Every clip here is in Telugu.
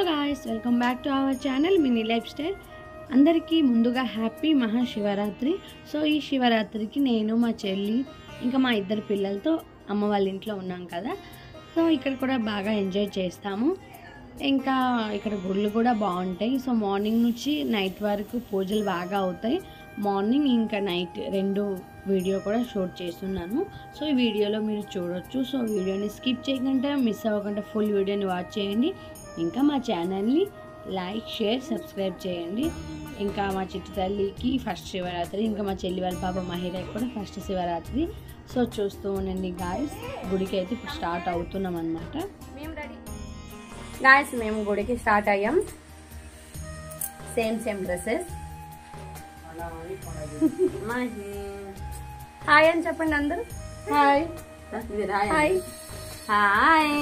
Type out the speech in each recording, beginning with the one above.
Guys welcome back to our channel mini lifestyle అందరికీ ముందుగా హ్యాపీ మహాశివరాత్రి। సో ఈ శివరాత్రికి నేను మా చెల్లి ఇంకా మా ఇద్దరు పిల్లలతో అమ్మ వాళ్ళ ఇంట్లో ఉన్నాం కదా। సో ఇక్కడ కూడా బాగా ఎంజాయ్ చేస్తాము। ఇంకా ఇక్కడ గుళ్ళు కూడా బాగుంటాయి। సో మార్నింగ్ నుంచి నైట్ వరకు పూజలు బాగా అవుతాయి। మార్నింగ్ ఇంకా నైట్ రెండు వీడియో కూడా షూట్ చేస్తున్నాను। సో ఈ వీడియోలో మీరు చూడొచ్చు। సో వీడియోని స్కిప్ చేయకుండా మిస్ అవ్వకుండా ఫుల్ వీడియోని వాచ్ చేయండి। ఇంకా మా ఛానల్ని లైక్ షేర్ సబ్స్క్రైబ్ చేయండి। ఇంకా మా చిట్టు తల్లికి ఫస్ట్ శివరాత్రి, ఇంకా మా చెల్లి వాళ్ళ పాప మహిళకి కూడా ఫస్ట్ శివరాత్రి। సో చూస్తూ ఉండండి గాయస్। గుడికి అయితే ఇప్పుడు స్టార్ట్ అవుతున్నాం అన్నమాట। మేము రెడీ గాయస్, మేము గుడికి స్టార్ట్ అయ్యాం। Same dresses. హాయ్ అని చెప్పండి అందరూ। Hi hi hi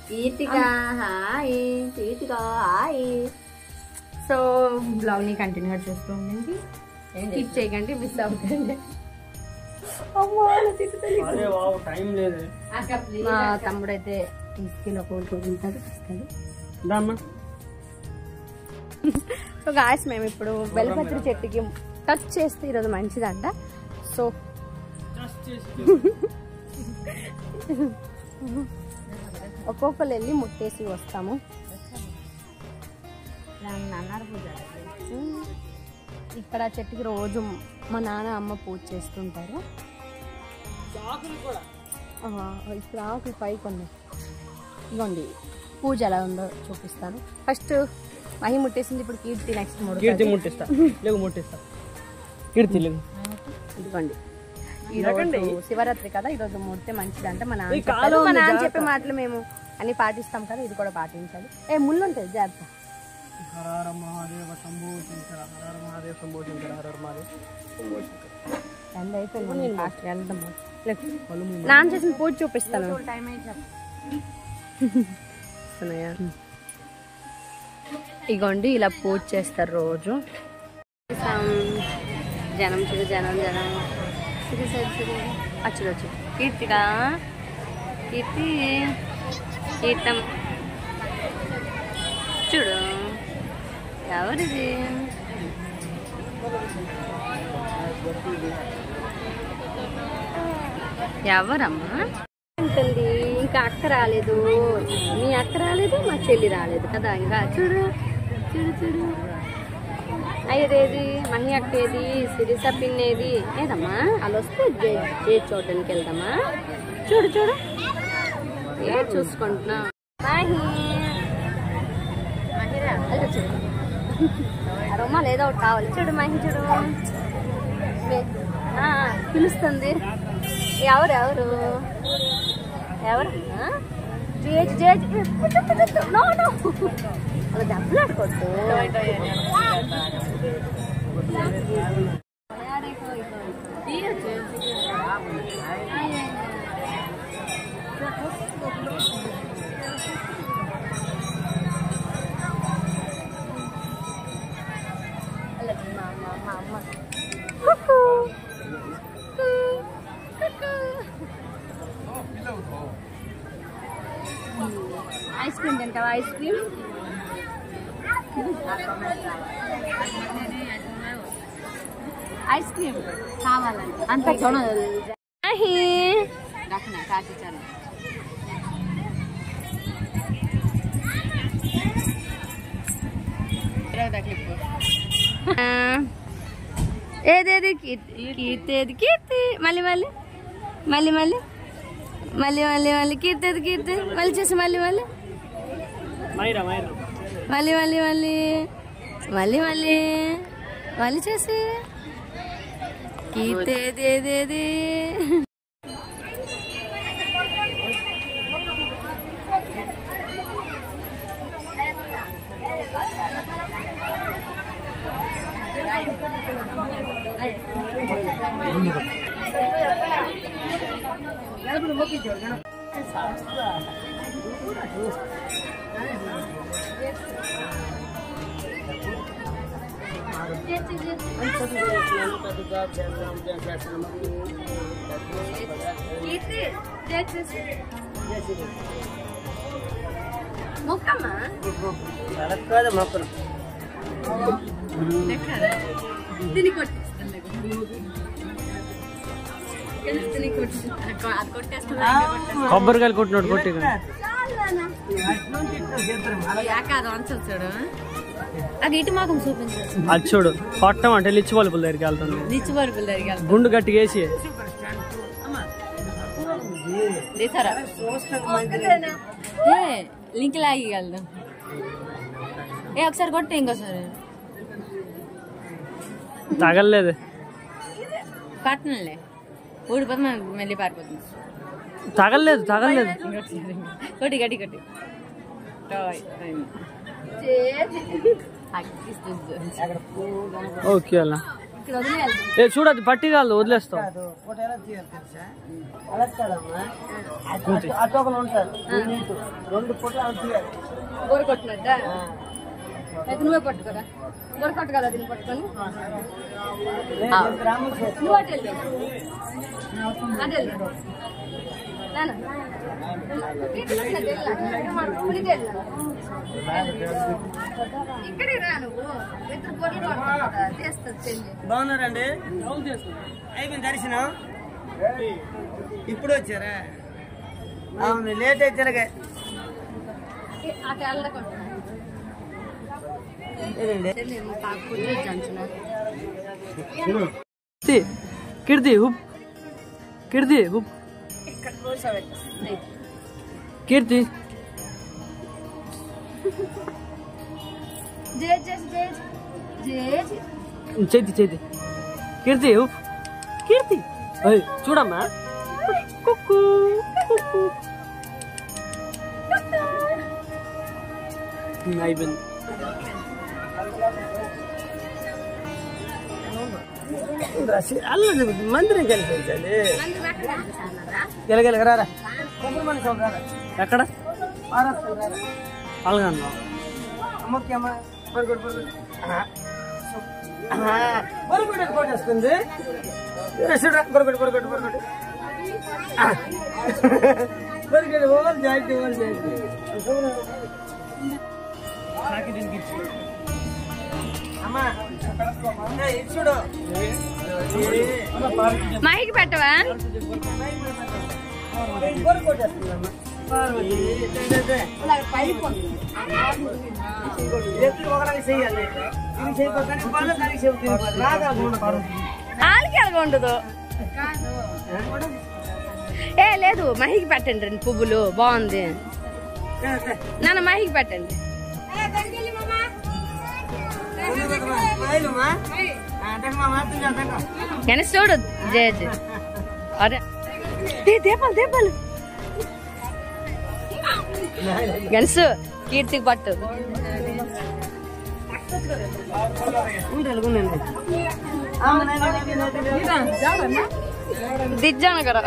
Keerthika hi Keerthika hi. So బ్లాగ్ని కంటిన్యూగా చూస్తూ ఉండండి, స్కిప్ చేయకండి, మిస్ అవ్వకండి। మా తమ్ముడు అయితే తీసుకెళ్ళి కోరుకుంటాడు ఇస్తాడు। సో గాయస్ మేము ఇప్పుడు బెల్పత్రి చెట్టుకి టచ్ చేస్తే ఈరోజు మంచిదంట। సో ఒక్కొక్కరు వెళ్ళి ముట్టేసి వస్తాము। ఇక్కడ చెట్టుకి రోజు మా నాన్న అమ్మ పూజ చేస్తుంటారు। ఇప్పుడు ఆకులు పైకి ఉన్నాయి, ఇవ్వండి పూజ ఎలా ఉందో చూపిస్తాను। ఫస్ట్ మహి ముట్టేసింది, ఇప్పుడు కీర్తి నెక్స్ట్ ఇదిగోండి। ఈరోజు శివరాత్రి కదా, ఈరోజు ముడితే మంచిదంటే మా నాన్న చెప్పే మాటలు మేము అన్ని పాటిస్తాం కదా, ఇది కూడా పాటించాలి। ఏ ముళ్ళు ఉంటుంది జాగ్రత్త। నాన్న చేసిన పూజ చూపిస్తాను। ఇగోండి ఇలా పూజ చేస్తారు రోజు। జనం చూడు, జనం అచ్చుడు కీర్తిగా కీర్తం చూడు, ఎవరిది ఎవరమ్మా ఉంటుంది? ఇంకా అక్క రాలేదు, మీ అక్క రాలేదు, మా చెల్లి రాలేదు కదా। ఇంకా చూడు చూడు చూడు, అయ్యేది మహి అక్క ఏది, సిరిస పిన్ ఏది ఏదమ్మా? వాళ్ళు వస్తే ఏ చూడడానికి వెళ్దామా? చూడు చూడు ఏ చూసుకుంటున్నా చూడు, అరమ్మా లేదో ఒకటి కావాలి చూడు మహి చూడు, పిలుస్తుంది। ఎవరు ఎవరు ఎవరు అలా దెబ్బలాడుకోవచ్చు। ఐస్ క్రీమ్ తింటావా? ఐస్ క్రీమ్ ఐస్ క్రీమ్ కావాలండి అంత చూడాలి। ఏదేది కీర్తి ఏది కీర్తి, మళ్ళీ మళ్ళీ మళ్ళీ మళ్ళీ మళ్ళీ మళ్ళీ మళ్ళీ కీర్తి ఏది కీర్తి, మళ్ళీ చేసి మళ్ళీ మళ్ళీ మళ్ళీ మళ్ళీ మళ్ళీ మళ్ళీ మళ్ళీ మళ్ళీ చేసి కీర్తి ఏది ఏది ఏది మొక్కమ్మా మొక్కలు తిని కొట్టి కొబ్బరికాయలు కొట్టినాడు కొట్టి చూడు అది ఇటు మాకు చూపించు. అది చూడు కొట్టం అంటే లిచ్చి బల్బుల దగ్గరికి వెళ్తుంది. లిచ్చి బల్బుల దగ్గరికి వెళ్తుంది. గుండు గట్టిగా వేసి లింక్ లాగి వెళ్దాం. ఒకసారి కొట్టే ఇంకోసారి తగలలేదు. కట్టనులే ఊడిపోతే మనకు మళ్ళీ పారిపోతుంది. తగలలేదు తగలలేదు. కొట్టి గట్టి కొట్టి ఓకే అలా ఏ చూడదు పట్టి కాదు వదిలేస్తావు. గోరు కొట్టినట్ట నువ్వే పట్టుకోరా. గోరు కొట్టు కదా దీన్ని పట్టుకొని నువ్వు అటు వెళ్ళు. అటు వెళ్ళు ఇక్కడే రా నువ్వు. బాగున్నారండి. అయిపోయింది దర్శనం. ఇప్పుడు వచ్చారా? అవును లేట్ అయితే కిర్ది హుప్ కిర్ది హుప్ కీర్తి చేతి చేతి కీర్తి హుప్ కీర్తి చూడమ్మా. అయిపోయింది. మందిరం కనిపించాలి. గెలగెలగరారా ఎక్కడ అలాగన్నా కొట్టేస్తుంది. బొరగొట్టు బొరగొట్టు బొరగొట్టు బొరగొట్టు ఓవర్ జాయింట్ ఓవర్ జాయింట్ అమ్మా చూడు మైకి పెట్టవా? ఆలికి ఉండదు. ఏ లేదు మహికి పెట్టండి. రెండు పువ్వులు బాగుంది. నాన్న మహికి పెట్టండి. గణేష్ చూడు జేజ్. అరే దీపాలు దీపాలు గణేష్ కీర్తికి పట్టు. దిజ్జాను కదా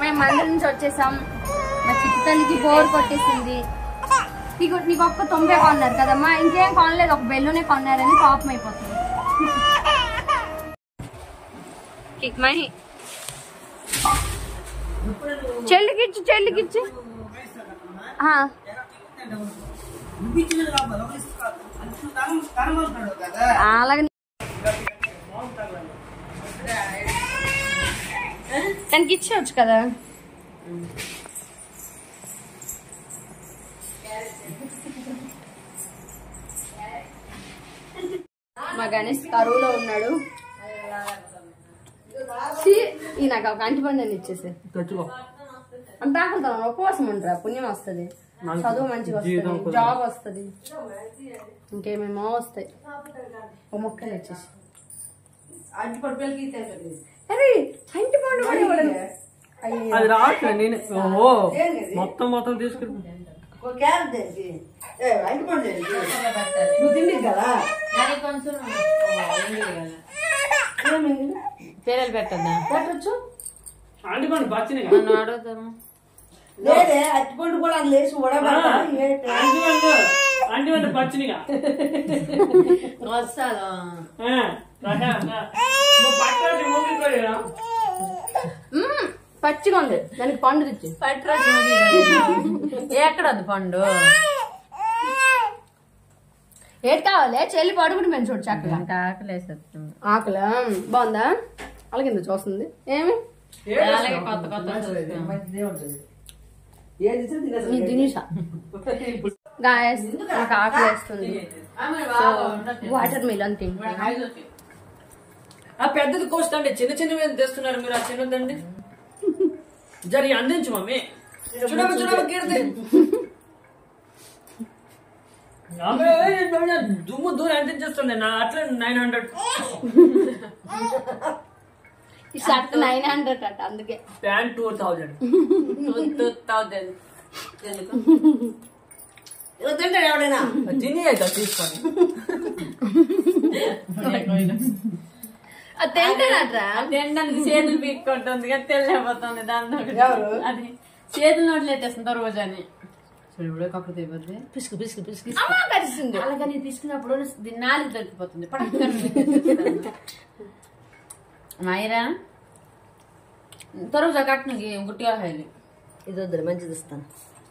మేము మందిరం నుంచి వచ్చేసాం. మా చిట్టి తల్లికి బోర్ కొట్టేసింది. నీకు ఒక్క 90 కొన్నారు కదమ్మా, ఇంకేం కొనలేదు, ఒక బెల్లునే కొన్నారని పాపం అయిపోతుంది. చెల్లికిచ్చి చెల్లికిచ్చి అలాగే తనకి ఇచ్చేవచ్చు కదా. మా గణేష్ కరువులో ఉన్నాడు. ఈ నాకు ఒక అంటి పండుని ఇచ్చేసి అంత ఆకలితో ఉపవాసం ఉంటారా, పుణ్యం వస్తుంది, చదువు మంచిగా వస్తుంది, జాబ్ వస్తుంది, ఇంకేమేమో వస్తాయి. ఓ మొక్కలు వచ్చేసి అది రావట్లేదు నేను. ఓహో మొత్తం తీసుకుంటా. పేరలు పెట్టద్దా? పెట్టచ్చు. అంటుకోండి పచ్చిని నన్ను అడుగుతాను. అట్టుపండు కూడా లేచి అంటుకోండి పచ్చినిగా వస్తాను. పచ్చిగా ఉంది, దానికి పండు తెచ్చి ఎక్కడ ఉంది పండు? ఏది కావాలి? చెల్లి పడుకుంటే మేము చూడు చక్కగా. ఆకలి ఆకలి బాగుందా? అలాగే చూస్తుంది ఏమి కొత్త కొత్త తినేసా. గాయస్ నాకు ఆకలి వేస్తుంది, వాటర్ మిలన్ తింటా. ఆ పెద్దది కోస్తండి, చిన్న చిన్నవి తెస్తున్నారు మీరు. ఆ చిన్నదండి జరిగి అందించు మమ్మీ. దుమ్ము దూరం అందించేస్తుండే నా అట్లా 900. ఈ షర్ట్ 900 అట, అందుకే ప్యాంట్ 2000. తింటాడు ఎవడైనా తిని అయితే తీసుకోండి. తినడానికి చేతులు పీక్కుంటుంది కదా, తెల్లైపోతుంది దాంతో. అది చేతులు నోట్లు ఎట్టేస్తుంది రోజు అని పిసుకు పిసుకు పిసుకు కలిసింది. అలాగని తీసుకున్నప్పుడు నాలుగు దొరికిపోతుంది. మాయరా తొరజా కట్టిన గుట్టిగా హాయిలు ఇది వద్దు, మంచిది ఇస్తాను.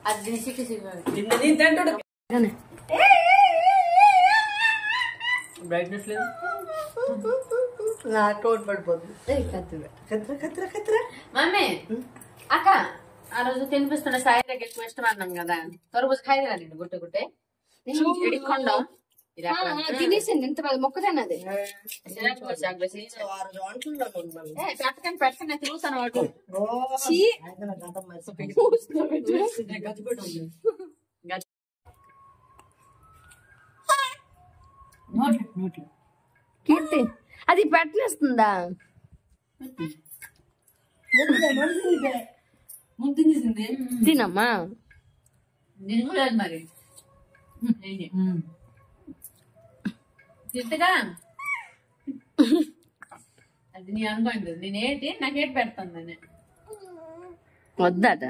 అది దీన్ని సిక్కి తింటాడు. బ్రైట్నెస్ లేదు, నా తోడు పడిపోతుంది. మమ్మీ అక్క ఆ రోజు తినిపిస్తుండే సాయి దగ్గర ఎక్కువ ఇష్టం అన్నాం కదా, తొరబుజ ఖాయి రాలేదు గుట్టే గుట్టే ఎడికొండ తినేసింది. ఇంత మొక్క తిన్నది. పెట్టకండి పెట్టకండి తిరుగుతాను వాడు. కీర్తి అది పెట్టనేస్తుందా? తినమ్మా మరి తిట్టగా అది నీ అనుకోండి. నేనేంటి నాకేంటి పెడుతుంది వద్దట.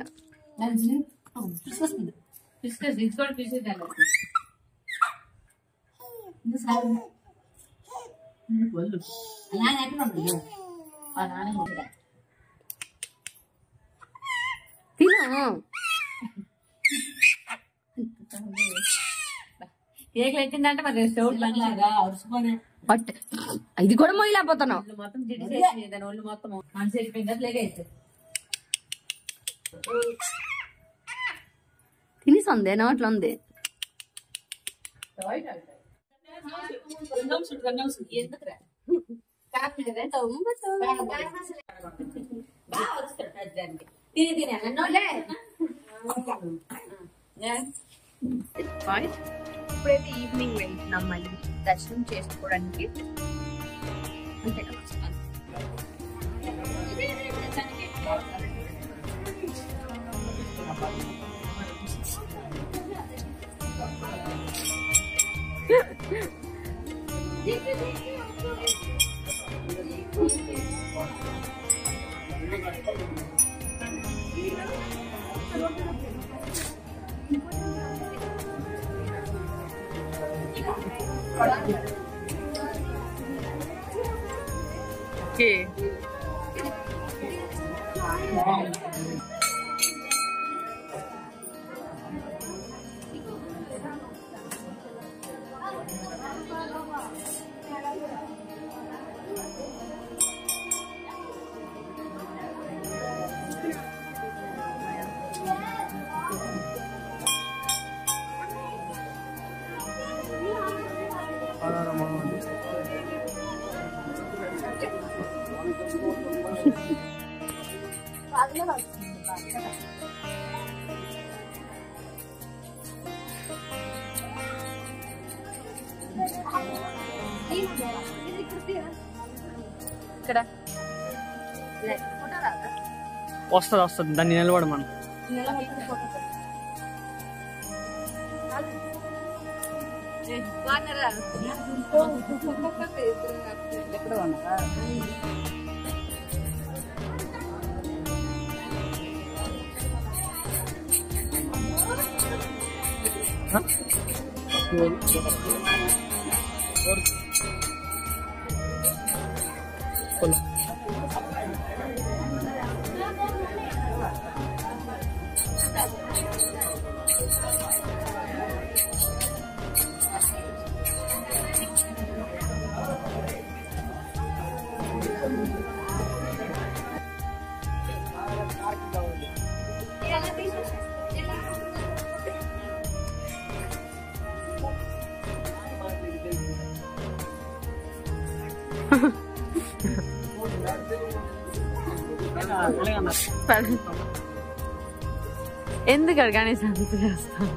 డిస్కస్ కూడా తీసేదాన్ని కేకులు ఎత్తిందంటే మరి ఇది కూడా మొయ్యలేకపోతున్నావు. మొత్తం దాని ఒళ్ళు మొత్తం మనసు వెళ్ళిపోయింది. లేకైతే తినేసింది, నోట్లో ఉంది. ఇప్పుడైతే ఈవినింగ్ వెళ్తున్నాం మళ్ళీ దర్శనం చేసుకోవడానికి. అంతే కదా. Okay. ఇక్కడ వస్తుంది దాన్ని నిలబడ మనం ఎందుకు గణేష్ అంత చేస్తాం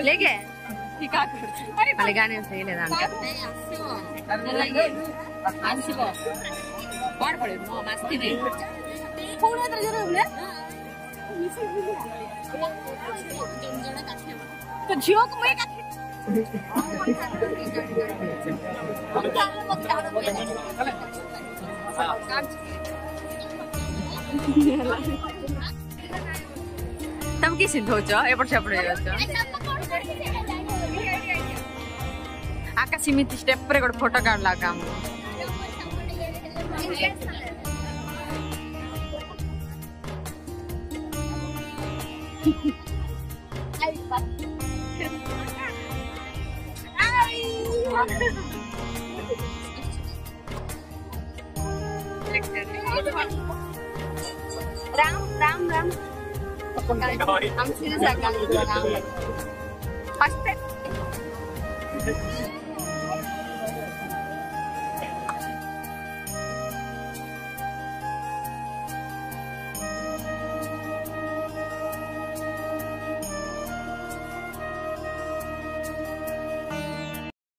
लेके अलगाने చేయలేదా అంట ఆన్సిబో బాడ్ పడే నో మస్తి నే थोड़ा इधर जरूर ले तो जियो को मैं तमकी सिद्ध होचो एपट सेपट हेयचो आका सीमित स्टेप रे गोटे फोटो काढला काम Ram Ram Ram I'm serious. I can't. First